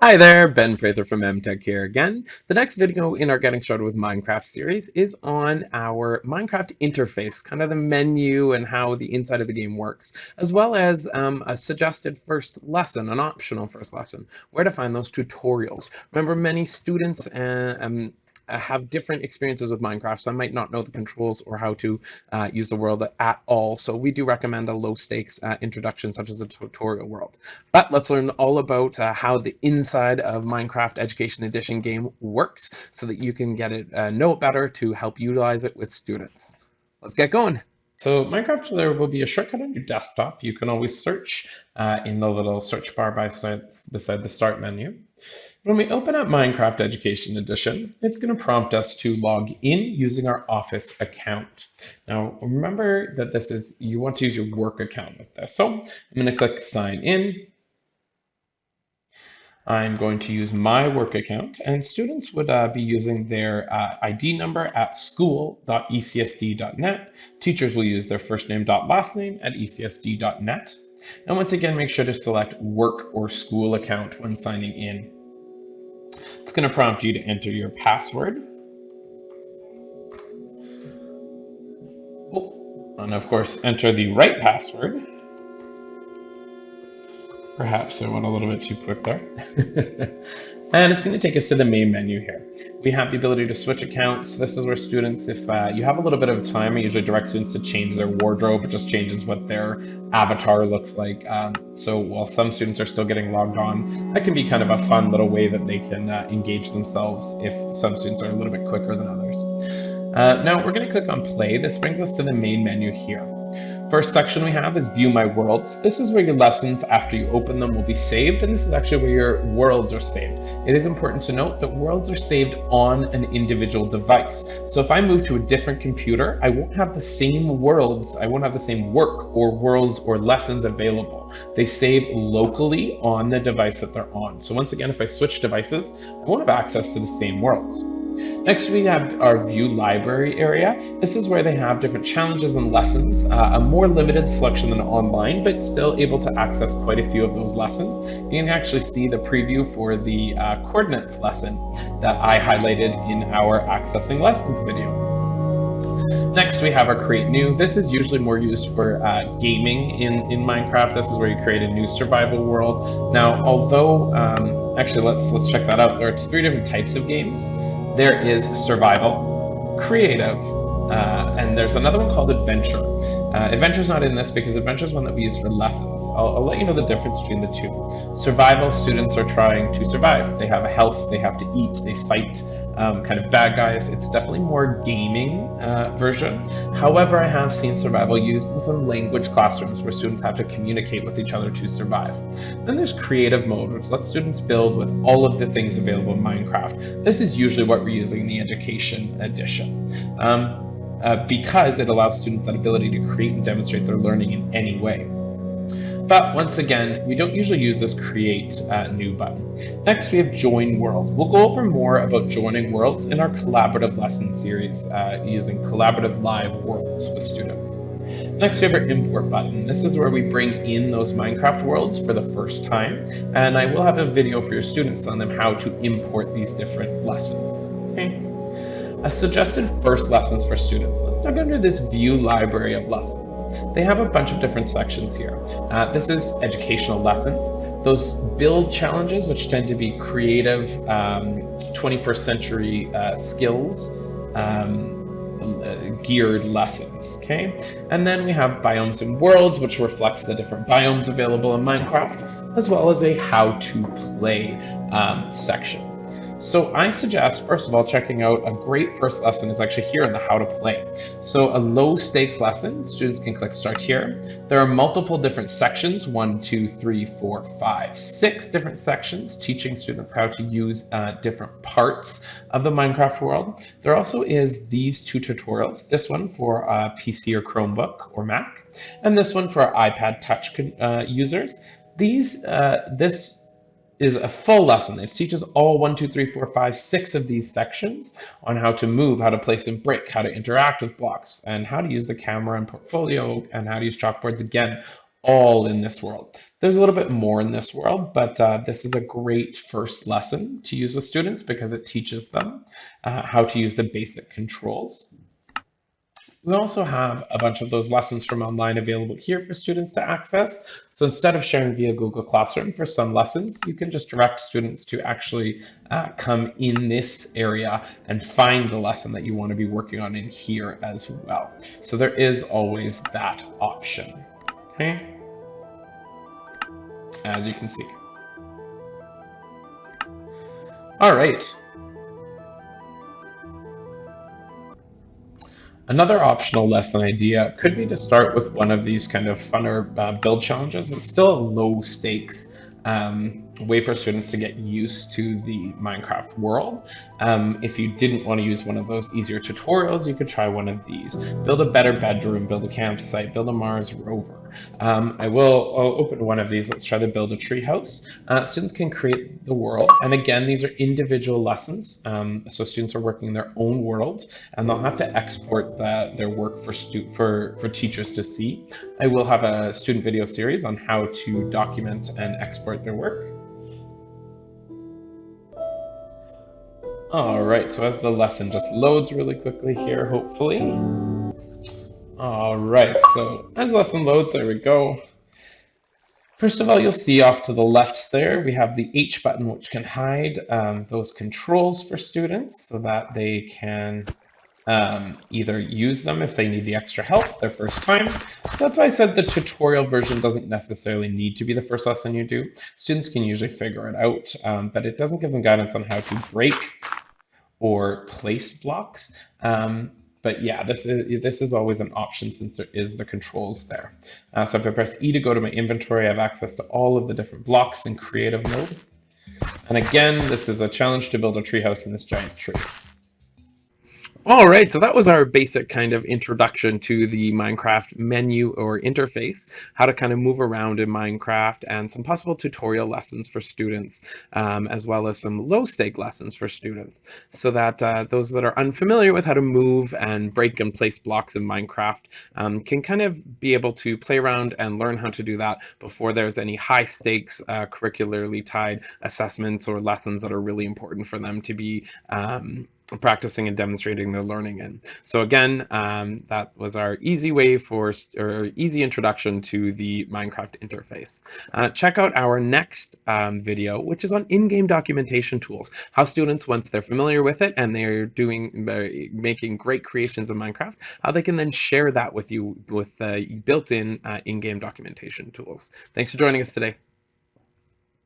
Hi there, Ben Prather from MTech here again. The next video in our Getting Started with Minecraft series is on our Minecraft interface, kind of the menu and how the inside of the game works, as well as a suggested first lesson, an optional first lesson, where to find those tutorials. Remember, many students have different experiences with Minecraft. Some might not know the controls or how to use the world at all. So we do recommend a low stakes introduction such as a tutorial world. But let's learn all about how the inside of Minecraft Education Edition game works so that you can get it, know it better to help utilize it with students. Let's get going. So Minecraft, there will be a shortcut on your desktop. You can always search in the little search bar beside the start menu. When we open up Minecraft Education Edition, it's going to prompt us to log in using our Office account. Now, remember that you want to use your work account with this. So I'm going to click Sign In. I'm going to use my work account, and students would be using their ID number at school.ecsd.net. Teachers will use their first name last name at ecsd.net. And once again, make sure to select work or school account when signing in. It's going to prompt you to enter your password. And of course, enter the right password. Perhaps I went a little bit too quick there. And it's going to take us to the main menu here. We have the ability to switch accounts. This is where students, if you have a little bit of time, I usually direct students to change their wardrobe. It just changes what their avatar looks like. So while some students are still getting logged on, that can be kind of a fun little way that they can engage themselves if some students are a little bit quicker than others. Now we're going to click on play. This brings us to the main menu here. First section we have is View My Worlds. This is where your lessons, after you open them, will be saved, and this is actually where your worlds are saved. It is important to note that worlds are saved on an individual device. So if I move to a different computer, I won't have the same worlds, I won't have the same work or worlds or lessons available. They save locally on the device that they're on. So once again, if I switch devices, I won't have access to the same worlds. Next, we have our View Library area. This is where they have different challenges and lessons, a more limited selection than online, but still able to access quite a few of those lessons. You can actually see the preview for the coordinates lesson that I highlighted in our Accessing Lessons video. Next, we have our Create New. This is usually more used for gaming in Minecraft. This is where you create a new survival world. Now, although, actually, let's check that out. There are 3 different types of games. There is survival, creative, and there's another one called adventure. Adventure's not in this because adventure is one that we use for lessons. I'll let you know the difference between the two. Survival, students are trying to survive. They have a health, they have to eat, they fight kind of bad guys. It's definitely more gaming version. However, I have seen survival used in some language classrooms where students have to communicate with each other to survive. Then there's creative mode, which lets students build with all of the things available in Minecraft. This is usually what we're using in the Education Edition. Because it allows students that ability to create and demonstrate their learning in any way. But once again, we don't usually use this Create New button. Next, we have Join World. We'll go over more about joining worlds in our collaborative lesson series using collaborative live worlds with students. Next, we have our Import button. This is where we bring in those Minecraft worlds for the first time, and I will have a video for your students telling them how to import these different lessons. Okay. A suggested first lessons for students. Let's look under this View Library of Lessons. They have a bunch of different sections here. This is educational lessons. Those build challenges, which tend to be creative, 21st century skills, geared lessons, okay? And then we have Biomes and Worlds, which reflects the different biomes available in Minecraft, as well as a how to play section. So I suggest, first of all, checking out a great first lesson is actually here in the how to play. So a low stakes lesson, students can click start here. There are multiple different sections, 1, 2, 3, 4, 5, 6 different sections teaching students how to use different parts of the Minecraft world. There also is these 2 tutorials, this one for PC or Chromebook or Mac, and this one for our iPad Touch users. This is a full lesson. It teaches all 1, 2, 3, 4, 5, 6 of these sections on how to move, how to place a brick, how to interact with blocks, and how to use the camera and portfolio, and how to use chalkboards. Again, all in this world. There's a little bit more in this world, but this is a great first lesson to use with students because it teaches them how to use the basic controls. We also have a bunch of those lessons from online available here for students to access. So instead of sharing via Google Classroom for some lessons, you can just direct students to actually come in this area and find the lesson that you want to be working on in here as well. So there is always that option, okay? As you can see. All right. Another optional lesson idea could be to start with one of these kind of funner build challenges. It's still a low stakes way for students to get used to the Minecraft world. If you didn't want to use one of those easier tutorials, you could try one of these. Build a better bedroom, build a campsite, build a Mars rover. I'll open one of these. Let's try to build a treehouse. Students can create the world. And again, these are individual lessons. So students are working in their own world, and they'll have to export their work for teachers to see. I will have a student video series on how to document and export their work. All right, so as the lesson just loads really quickly here, hopefully. All right, so as lesson loads, there we go. First of all, you'll see off to the left there, we have the H button, which can hide those controls for students so that they can either use them if they need the extra help their first time. So that's why I said the tutorial version doesn't necessarily need to be the first lesson you do. Students can usually figure it out, but it doesn't give them guidance on how to break or place blocks. But yeah, this is always an option since there is the controls there. So if I press E to go to my inventory, I have access to all of the different blocks in creative mode. And again, this is a challenge to build a treehouse in this giant tree. All right, so that was our basic kind of introduction to the Minecraft menu or interface, how to kind of move around in Minecraft, and some possible tutorial lessons for students, as well as some low-stake lessons for students, so that those that are unfamiliar with how to move and break and place blocks in Minecraft can kind of be able to play around and learn how to do that before there's any high-stakes curricularly tied assessments or lessons that are really important for them to be practicing and demonstrating their learning in. So again, that was our easy way easy introduction to the Minecraft interface. Check out our next video, which is on in-game documentation tools. How students, once they're familiar with it and they're making great creations of Minecraft, how they can then share that with you with built-in in-game documentation tools. Thanks for joining us today.